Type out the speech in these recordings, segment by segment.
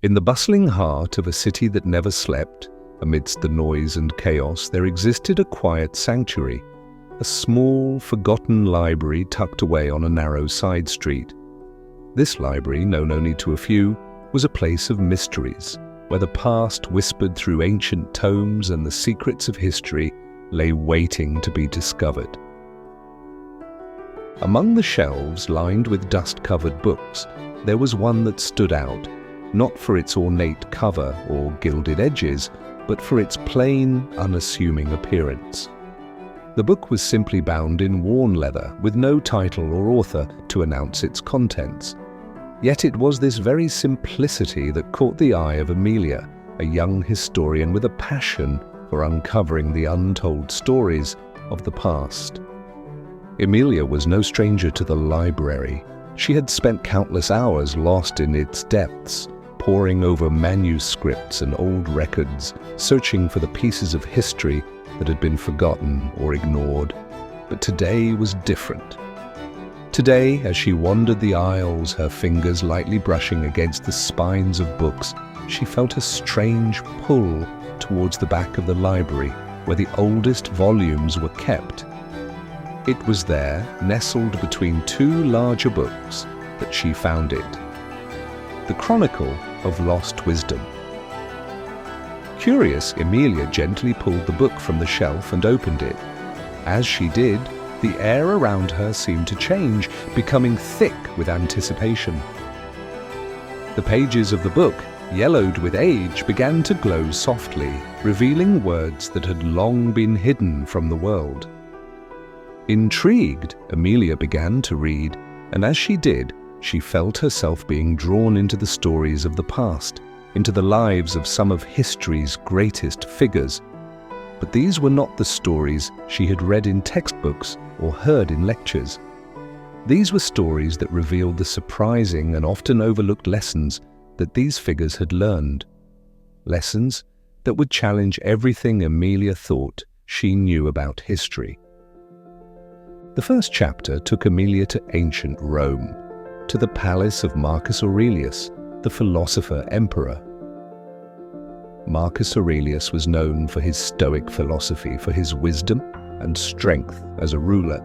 In the bustling heart of a city that never slept, amidst the noise and chaos, there existed a quiet sanctuary, a small, forgotten library tucked away on a narrow side street. This library, known only to a few, was a place of mysteries, where the past whispered through ancient tomes and the secrets of history lay waiting to be discovered. Among the shelves lined with dust-covered books, there was one that stood out, not for its ornate cover or gilded edges, but for its plain, unassuming appearance. The book was simply bound in worn leather, with no title or author to announce its contents. Yet it was this very simplicity that caught the eye of Emilia, a young historian with a passion for uncovering the untold stories of the past. Emilia was no stranger to the library. She had spent countless hours lost in its depths, poring over manuscripts and old records, searching for the pieces of history that had been forgotten or ignored. But today was different. Today, as she wandered the aisles, her fingers lightly brushing against the spines of books, she felt a strange pull towards the back of the library, where the oldest volumes were kept. It was there, nestled between two larger books, that she found it. The Chronicle of Lost Wisdom. Curious, Emilia gently pulled the book from the shelf and opened it. As she did, the air around her seemed to change, becoming thick with anticipation. The pages of the book, yellowed with age, began to glow softly, revealing words that had long been hidden from the world. Intrigued, Emilia began to read, and as she did, she felt herself being drawn into the stories of the past, into the lives of some of history's greatest figures. But these were not the stories she had read in textbooks or heard in lectures. These were stories that revealed the surprising and often overlooked lessons that these figures had learned. Lessons that would challenge everything Emilia thought she knew about history. The first chapter took Emilia to ancient Rome, to the palace of Marcus Aurelius, the philosopher-emperor. Marcus Aurelius was known for his Stoic philosophy, for his wisdom and strength as a ruler.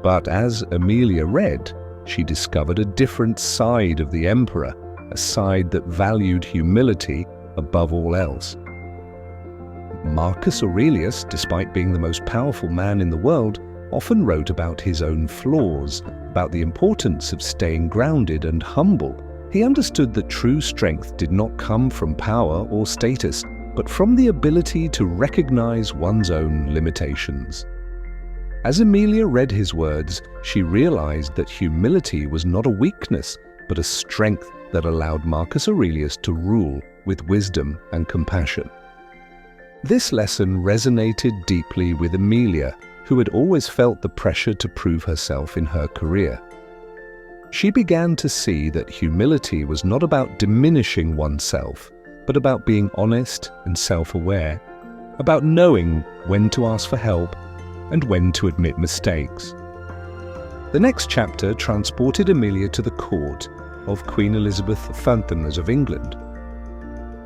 But as Emilia read, she discovered a different side of the emperor, a side that valued humility above all else. Marcus Aurelius, despite being the most powerful man in the world, often wrote about his own flaws, about the importance of staying grounded and humble. He understood that true strength did not come from power or status, but from the ability to recognize one's own limitations. As Emilia read his words, she realized that humility was not a weakness, but a strength that allowed Marcus Aurelius to rule with wisdom and compassion. This lesson resonated deeply with Emilia, who had always felt the pressure to prove herself in her career. She began to see that humility was not about diminishing oneself, but about being honest and self-aware, about knowing when to ask for help and when to admit mistakes. The next chapter transported Emilia to the court of Queen Elizabeth Fontanes of England.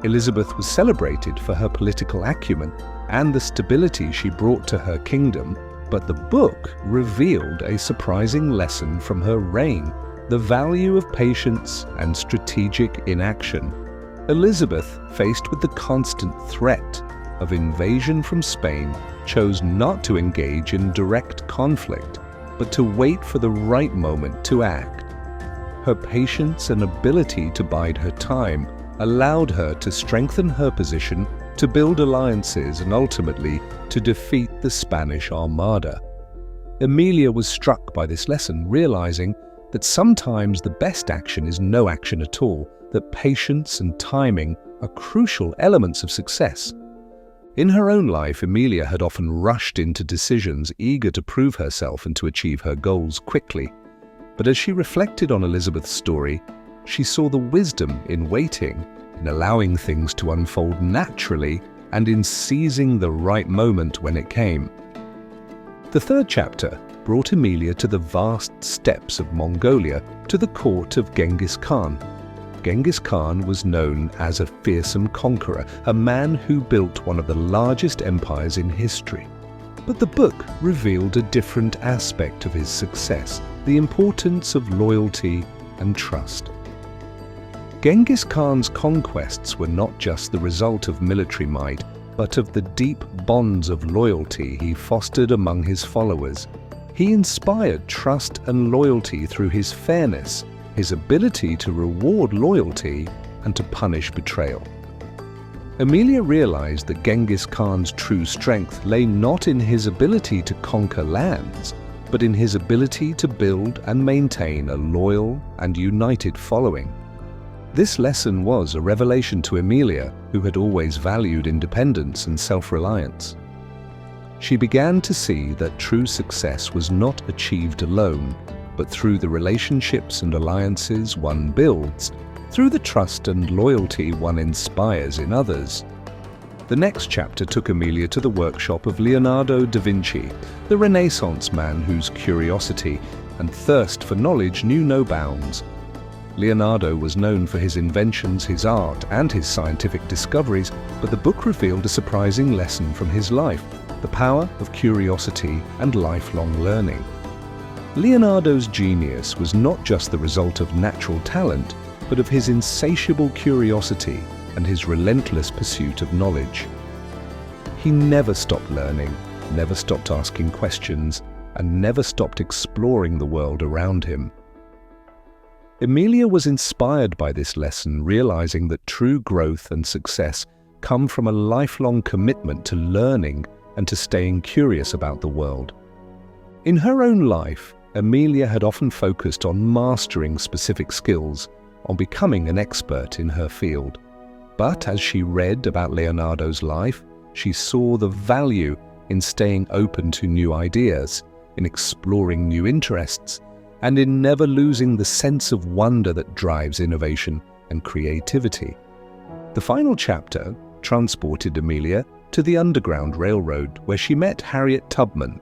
Elizabeth was celebrated for her political acumen and the stability she brought to her kingdom, but the book revealed a surprising lesson from her reign: the value of patience and strategic inaction. Elizabeth, faced with the constant threat of invasion from Spain, chose not to engage in direct conflict, but to wait for the right moment to act. Her patience and ability to bide her time allowed her to strengthen her position, to build alliances, and ultimately to defeat the Spanish Armada. Emilia was struck by this lesson, realizing that sometimes the best action is no action at all, that patience and timing are crucial elements of success. In her own life, Emilia had often rushed into decisions, eager to prove herself and to achieve her goals quickly. But as she reflected on Elizabeth's story, she saw the wisdom in waiting, in allowing things to unfold naturally, and in seizing the right moment when it came. The third chapter brought Emilia to the vast steppes of Mongolia, to the court of Genghis Khan. Genghis Khan was known as a fearsome conqueror, a man who built one of the largest empires in history. But the book revealed a different aspect of his success, the importance of loyalty and trust. Genghis Khan's conquests were not just the result of military might, but of the deep bonds of loyalty he fostered among his followers. He inspired trust and loyalty through his fairness, his ability to reward loyalty and to punish betrayal. Emilia realized that Genghis Khan's true strength lay not in his ability to conquer lands, but in his ability to build and maintain a loyal and united following. This lesson was a revelation to Emilia, who had always valued independence and self-reliance. She began to see that true success was not achieved alone, but through the relationships and alliances one builds, through the trust and loyalty one inspires in others. The next chapter took Emilia to the workshop of Leonardo da Vinci, the Renaissance man whose curiosity and thirst for knowledge knew no bounds. Leonardo was known for his inventions, his art, and his scientific discoveries, but the book revealed a surprising lesson from his life: the power of curiosity and lifelong learning. Leonardo's genius was not just the result of natural talent, but of his insatiable curiosity and his relentless pursuit of knowledge. He never stopped learning, never stopped asking questions, and never stopped exploring the world around him. Emilia was inspired by this lesson, realizing that true growth and success come from a lifelong commitment to learning and to staying curious about the world. In her own life, Emilia had often focused on mastering specific skills, on becoming an expert in her field. But as she read about Leonardo's life, she saw the value in staying open to new ideas, in exploring new interests, and in never losing the sense of wonder that drives innovation and creativity. The final chapter transported Emilia to the Underground Railroad, where she met Harriet Tubman,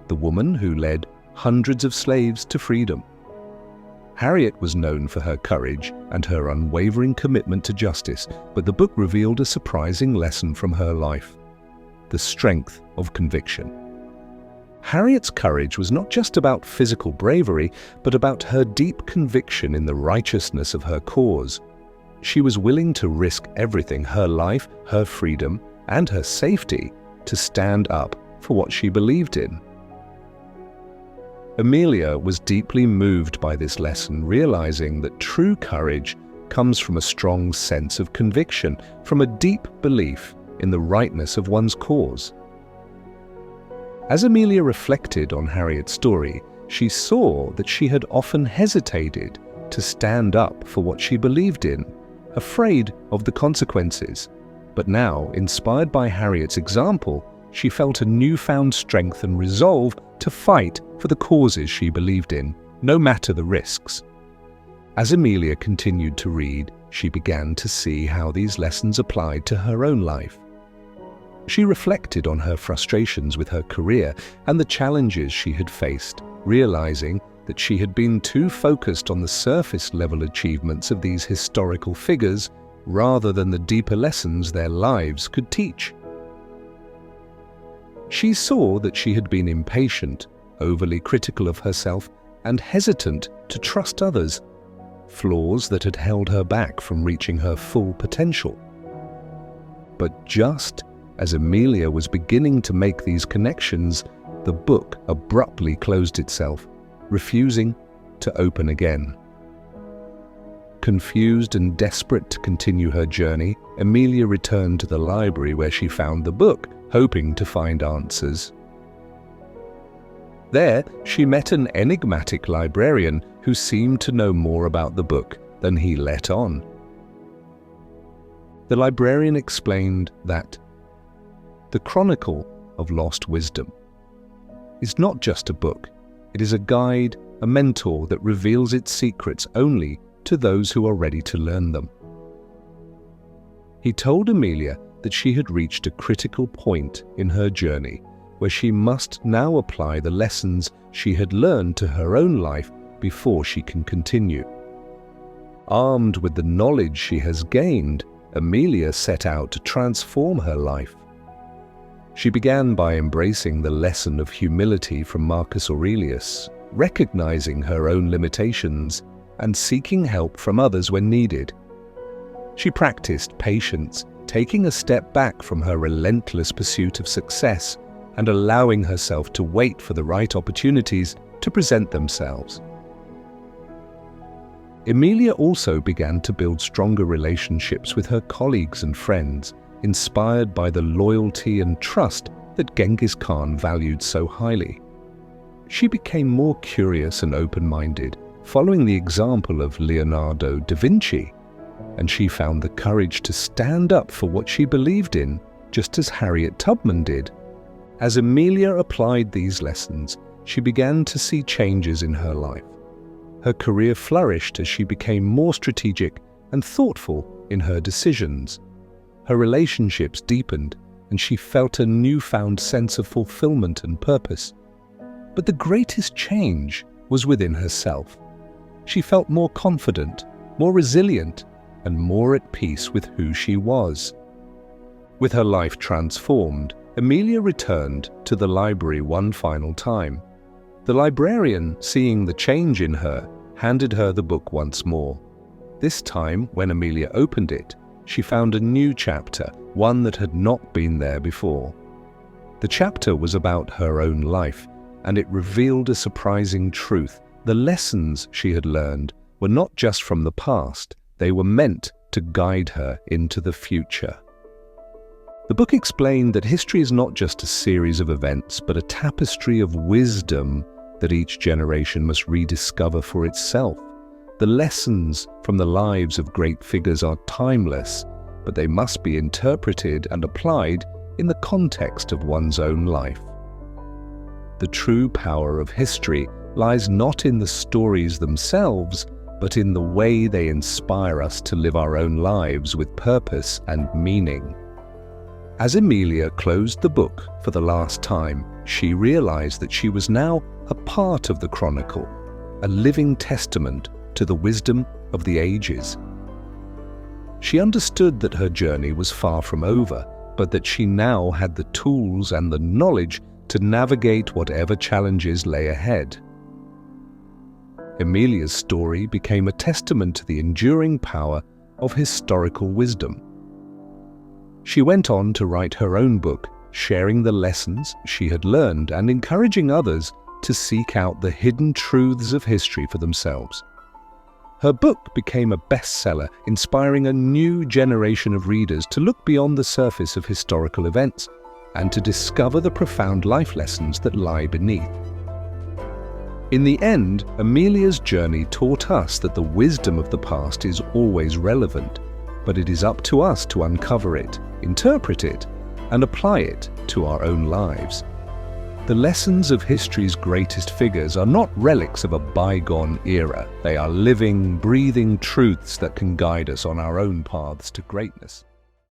the woman who led hundreds of slaves to freedom. Harriet was known for her courage and her unwavering commitment to justice, but the book revealed a surprising lesson from her life: the strength of conviction. Harriet's courage was not just about physical bravery, but about her deep conviction in the righteousness of her cause. She was willing to risk everything, her life, her freedom, and her safety, to stand up for what she believed in. Emilia was deeply moved by this lesson, realizing that true courage comes from a strong sense of conviction, from a deep belief in the rightness of one's cause. As Emilia reflected on Harriet's story, she saw that she had often hesitated to stand up for what she believed in, afraid of the consequences. But now, inspired by Harriet's example, she felt a newfound strength and resolve to fight for the causes she believed in, no matter the risks. As Emilia continued to read, she began to see how these lessons applied to her own life. She reflected on her frustrations with her career and the challenges she had faced, realizing that she had been too focused on the surface-level achievements of these historical figures rather than the deeper lessons their lives could teach. She saw that she had been impatient, overly critical of herself, and hesitant to trust others, flaws that had held her back from reaching her full potential. But just as Emilia was beginning to make these connections, the book abruptly closed itself, refusing to open again. Confused and desperate to continue her journey, Emilia returned to the library where she found the book, hoping to find answers. There, she met an enigmatic librarian who seemed to know more about the book than he let on. The librarian explained that the Chronicle of Lost Wisdom is not just a book. It is a guide, a mentor that reveals its secrets only to those who are ready to learn them. He told Emilia that she had reached a critical point in her journey where she must now apply the lessons she had learned to her own life before she can continue. Armed with the knowledge she has gained, Emilia set out to transform her life. She began by embracing the lesson of humility from Marcus Aurelius, recognizing her own limitations and seeking help from others when needed. She practiced patience, taking a step back from her relentless pursuit of success and allowing herself to wait for the right opportunities to present themselves. Emilia also began to build stronger relationships with her colleagues and friends, inspired by the loyalty and trust that Genghis Khan valued so highly. She became more curious and open-minded, following the example of Leonardo da Vinci, and she found the courage to stand up for what she believed in, just as Harriet Tubman did. As Emilia applied these lessons, she began to see changes in her life. Her career flourished as she became more strategic and thoughtful in her decisions. Her relationships deepened, and she felt a newfound sense of fulfillment and purpose. But the greatest change was within herself. She felt more confident, more resilient, and more at peace with who she was. With her life transformed, Emilia returned to the library one final time. The librarian, seeing the change in her, handed her the book once more. This time, when Emilia opened it, she found a new chapter, one that had not been there before. The chapter was about her own life, and it revealed a surprising truth. The lessons she had learned were not just from the past, they were meant to guide her into the future. The book explained that history is not just a series of events, but a tapestry of wisdom that each generation must rediscover for itself. The lessons from the lives of great figures are timeless, but they must be interpreted and applied in the context of one's own life. The true power of history lies not in the stories themselves, but in the way they inspire us to live our own lives with purpose and meaning. As Emilia closed the book for the last time, she realized that she was now a part of the chronicle, a living testament to the wisdom of the ages. She understood that her journey was far from over, but that she now had the tools and the knowledge to navigate whatever challenges lay ahead. Emilia's story became a testament to the enduring power of historical wisdom. She went on to write her own book, sharing the lessons she had learned and encouraging others to seek out the hidden truths of history for themselves. Her book became a bestseller, inspiring a new generation of readers to look beyond the surface of historical events and to discover the profound life lessons that lie beneath. In the end, Emilia's journey taught us that the wisdom of the past is always relevant, but it is up to us to uncover it, interpret it, and apply it to our own lives. The lessons of history's greatest figures are not relics of a bygone era. They are living, breathing truths that can guide us on our own paths to greatness.